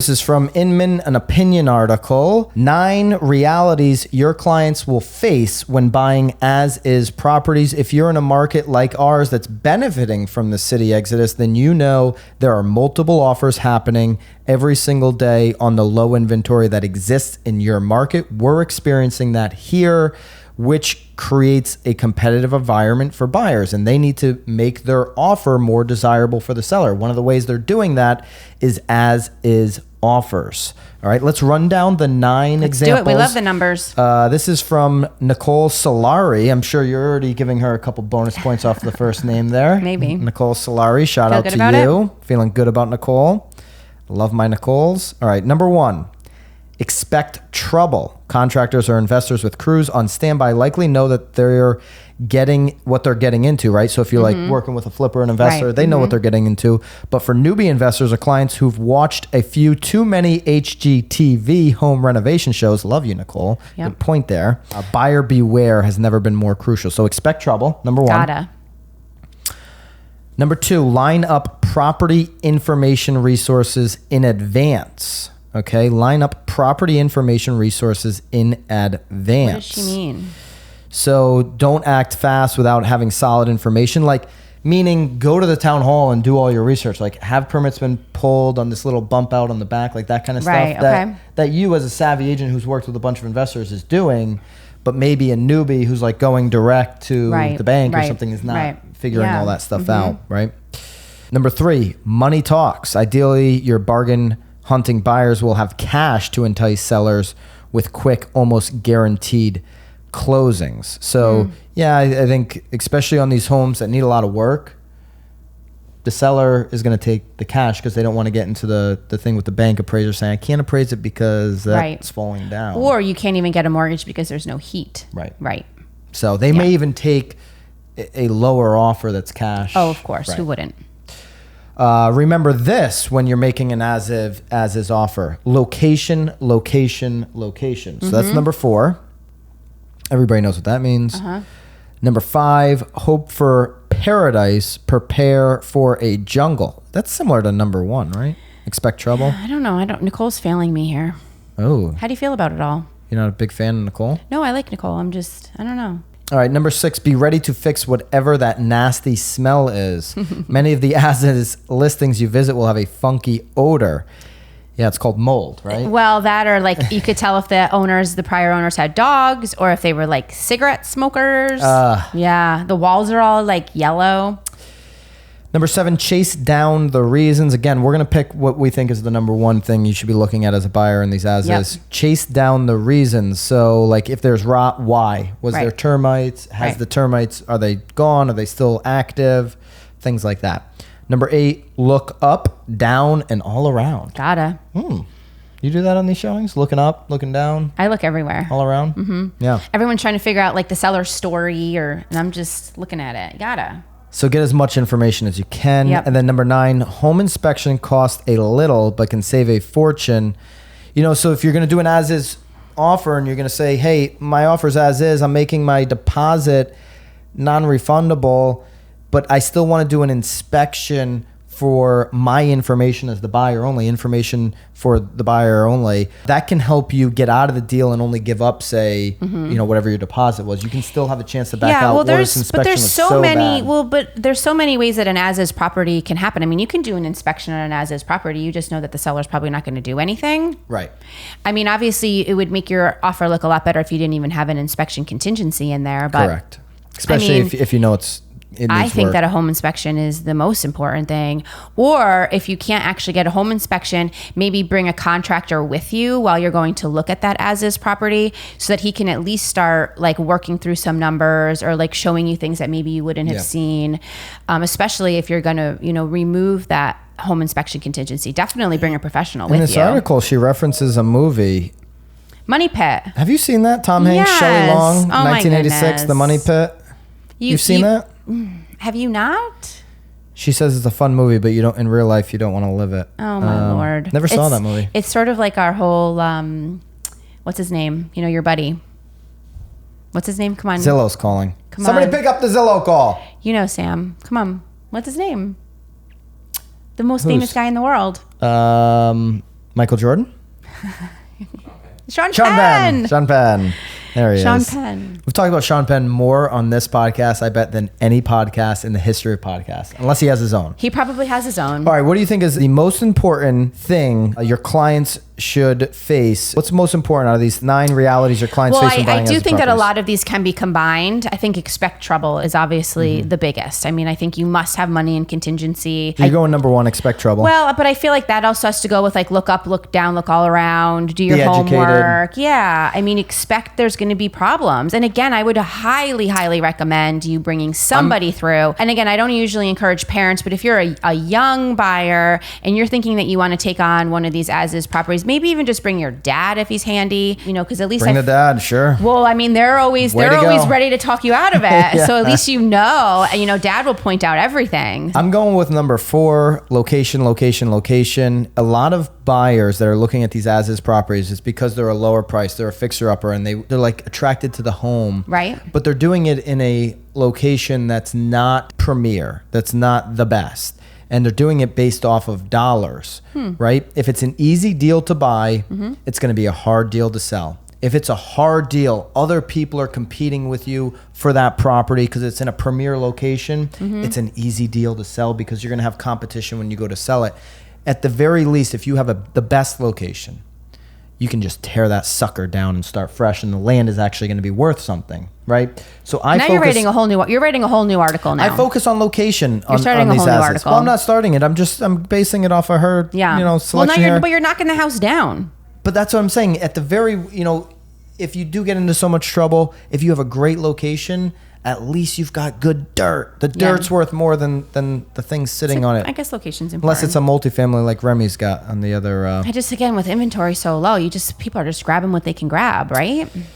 This is from Inman, an opinion article. 9 realities your clients will face when buying as-is properties. If you're in a market like ours that's benefiting from the city exodus, then you know there are multiple offers happening every single day on the low inventory that exists in your market. We're experiencing that here, which creates a competitive environment for buyers, and they need to make their offer more desirable for the seller. One of the ways they're doing that is as-is offers. All right, let's run down the 9 examples. Do it. We love the numbers. This is from Nicole Solari. I'm sure you're already giving her a couple bonus points off the first name there. Maybe. Nicole Solari, shout Feel out good to about you. Feeling good about Nicole. Love my Nicoles. All right, number 1. Expect trouble. Contractors or investors with crews on standby likely know that they're getting what they're getting into, right? So if you're like working with a flipper, an investor, Right. they know what they're getting into. But for newbie investors or clients who've watched a few too many HGTV home renovation shows, love you, Nicole. Yep. Good point there. Buyer beware has never been more crucial. So expect trouble, number 1. Gotta. Number 2, line up property information resources in advance. Okay, line up property information resources in advance. What does she mean? So don't act fast without having solid information. Like, meaning go to the town hall and do all your research. Like, have permits been pulled on this little bump out on the back, like that kind of Right, stuff. okay. That you as a savvy agent who's worked with a bunch of investors is doing, but maybe a newbie who's like going direct to the bank or something is not figuring all that stuff out, right? Number 3, money talks. Ideally, your bargain hunting buyers will have cash to entice sellers with quick, almost guaranteed closings. So I think especially on these homes that need a lot of work, the seller is going to take the cash because they don't want to get into the thing with the bank appraiser saying, I can't appraise it because that's falling down. Or you can't even get a mortgage because there's no heat. Right. So they may even take a lower offer that's cash. Oh, of course. Right. Who wouldn't? Remember this when you're making an as-is offer. Location. So that's number 4. Everybody knows what that means. Number 5, hope for paradise, prepare for a jungle. That's similar to number 1, right? Expect trouble. I don't know. Nicole's failing me here. Oh. How do you feel about it all? You're not a big fan of Nicole? No, I like Nicole. I don't know. All right, number 6, be ready to fix whatever that nasty smell is. Many of the as-is listings you visit will have a funky odor. Yeah, it's called mold, right? Well, that or like you could tell if the prior owners had dogs or if they were like cigarette smokers. Yeah, the walls are all like yellow. Number 7, chase down the reasons. Again, we're going to pick what we think is the number 1 thing you should be looking at as a buyer in these as-is. Chase down the reasons. So like if there's rot, why? Was there termites? Has the termites, are they gone? Are they still active? Things like that. Number 8, look up, down, and all around. Gotta. You do that on these showings? Looking up, looking down? I look everywhere. All around? Mm-hmm. Yeah. Everyone's trying to figure out like the seller's story and I'm just looking at it. Gotta. So get as much information as you can. Yep. And then number 9, home inspection costs a little but can save a fortune. So if you're going to do an as-is offer and you're going to say, hey, my offer's as-is, I'm making my deposit non-refundable, but I still want to do an inspection for my information as the buyer only, information for the buyer only, that can help you get out of the deal and only give up, say, whatever your deposit was. You can still have a chance to back out. Well, there's so many. Bad. Well, but there's so many ways that an as-is property can happen. I mean, you can do an inspection on an as-is property. You just know that the seller's probably not going to do anything. Right. I mean, obviously, it would make your offer look a lot better if you didn't even have an inspection contingency in there. But correct. Especially if you know it's. I think that a home inspection is the most important thing. Or if you can't actually get a home inspection, maybe bring a contractor with you while you're going to look at that as-is property so that he can at least start like working through some numbers or like showing you things that maybe you wouldn't have seen, especially if you're going to, remove that home inspection contingency. Definitely bring a professional with you. In this article, she references a movie. Money Pit. Have you seen that? Tom Hanks, Yes. Shelley Long, Oh, 1986, The Money Pit. You've seen that? Have you not? She says it's a fun movie, but in real life you don't want to live it. Oh my Lord! Never saw that movie. It's sort of like our whole what's his name? Your buddy. What's his name? Come on. Zillow's calling. Come Somebody on. pick up the Zillow call. Sam. Come on. What's his name? The most famous guy in the world. Michael Jordan? Sean Penn. Sean Penn. There he Sean is. Penn. We've talked about Sean Penn more on this podcast, I bet, than any podcast in the history of podcasts, unless he has his own. He probably has his own. All right, what do you think is the most important thing your clients should face? What's most important out of these 9 realities your clients face when buying I do as-is think that a properties? lot of these can be combined. I think expect trouble is obviously the biggest. I mean, I think you must have money in contingency. You're going number 1, expect trouble. Well, but I feel like that also has to go with like look up, look down, look all around, do your Be educated. homework. Yeah. I mean, expect there's going to be problems. And again, I would highly, highly recommend you bringing somebody through. And again, I don't usually encourage parents, but if you're a young buyer and you're thinking that you want to take on one of these as-is properties, maybe even just bring your dad if he's handy, you know, because at least Bring the dad, sure. well, I mean, they're always Way to go. ready to talk you out of it. Yeah. So at least you know, dad will point out everything. I'm going with number 4, location, location, location. A lot of buyers that are looking at these as-is properties is because they're a lower price, they're a fixer-upper, and they're like attracted to the home. Right. But they're doing it in a location that's not premier, that's not the best. And they're doing it based off of dollars, right? If it's an easy deal to buy, it's going to be a hard deal to sell. If it's a hard deal, other people are competing with you for that property because it's in a premier location. It's an easy deal to sell because you're going to have competition when you go to sell it. At the very least, if you have the best location, you can just tear that sucker down and start fresh, and the land is actually going to be worth something, right? So You're writing a whole new article now. I focus on location. You're starting on a these whole new assets. article. Well, I'm not starting it. I'm basing it off of her. Selection here. But you're knocking the house down. But that's what I'm saying. At the very, if you do get into so much trouble, if you have a great location, at least you've got good dirt. The dirt's worth more than the things sitting on it. I guess location's important. Unless it's a multifamily like Remy's got on the other. I just, again, with inventory so low, people are just grabbing what they can grab, right?